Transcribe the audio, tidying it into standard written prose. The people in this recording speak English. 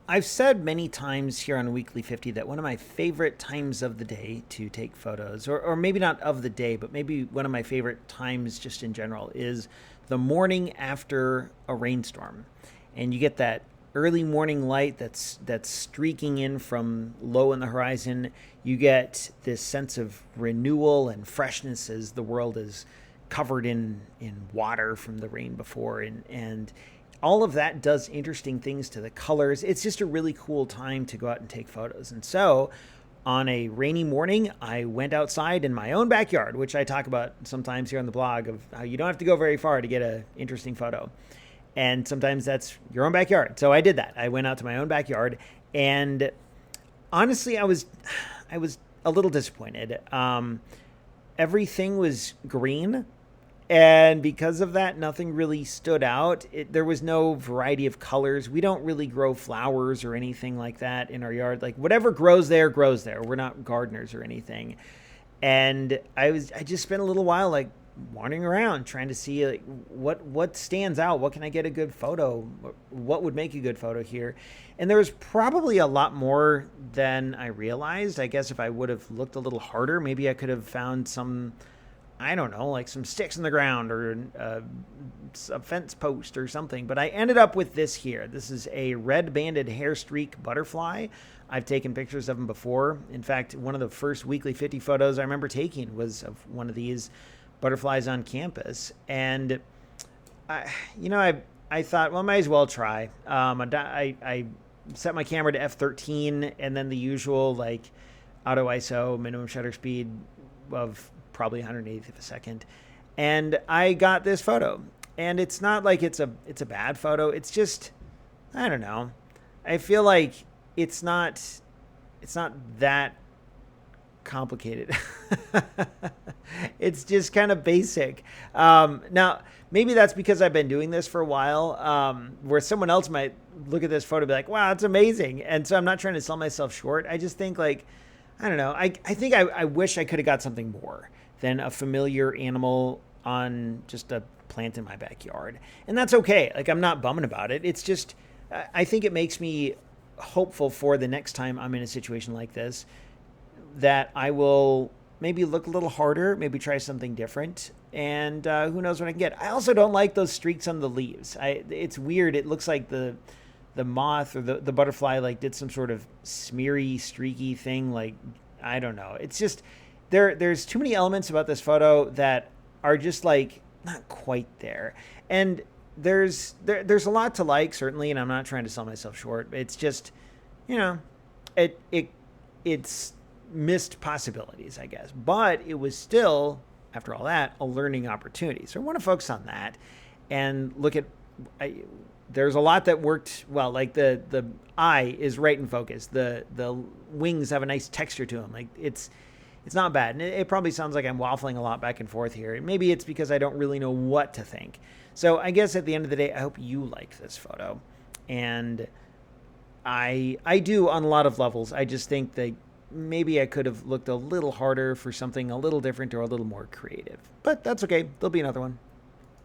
I've said many times here on Weekly 50 that one of my favorite times of the day to take photos, or maybe not of the day, but maybe one of my favorite times just in general, is the morning after a rainstorm. And you get that early morning light that's streaking in from low in the horizon. You get this sense of renewal and freshness as the world is covered in water from the rain before, and all of that does interesting things to the colors. It's just a really cool time to go out and take photos. And so on a rainy morning, I went outside in my own backyard, which I talk about sometimes here on the blog, of how you don't have to go very far to get an interesting photo. And sometimes that's your own backyard. So I did that. I went out to my own backyard, and honestly, I was a little disappointed. Everything was green, and because of that, nothing really stood out. There was no variety of colors. We don't really grow flowers or anything like that in our yard. Like, whatever grows there, grows there. We're not gardeners or anything. And I just spent a little while like wandering around trying to see like what stands out. What can I get a good photo? What would make a good photo here? And there was probably a lot more than I realized. I guess if I would have looked a little harder, maybe I could have found some, I don't know, like some sticks in the ground or a fence post or something. But I ended up with this here. This is a red banded hair streak butterfly. I've taken pictures of them before. In fact, one of the first Weekly 50 photos I remember taking was of one of these butterflies on campus. And, I thought, well, I might as well try. I set my camera to f13 and then the usual like auto ISO minimum shutter speed of probably 180th of a second, and I got this photo. And it's not like it's a bad photo. It's just, I don't know. I feel like it's not that complicated. It's just kind of basic. Now, maybe that's because I've been doing this for a while, where someone else might look at this photo and be like, wow, it's amazing. And so I'm not trying to sell myself short. I just think like, I don't know. I think I wish I could have got something more than a familiar animal on just a plant in my backyard. And that's okay. Like, I'm not bumming about it. It's just, I think it makes me hopeful for the next time I'm in a situation like this, that I will maybe look a little harder, maybe try something different, and who knows what I can get. I also don't like those streaks on the leaves. It's weird. It looks like the moth or the butterfly like did some sort of smeary, streaky thing. Like, I don't know. It's just, there's too many elements about this photo that are just like not quite there. And there's a lot to like, certainly, and I'm not trying to sell myself short. It's just, it's missed possibilities, I guess. But it was still, after all that, a learning opportunity. So I want to focus on that and look at, there's a lot that worked well. Like the eye is right in focus. The wings have a nice texture to them. Like, it's not bad. And it probably sounds like I'm waffling a lot back and forth here. And maybe it's because I don't really know what to think. So I guess at the end of the day, I hope you like this photo. And I do on a lot of levels. I just think that maybe I could have looked a little harder for something a little different or a little more creative. But that's okay. There'll be another one.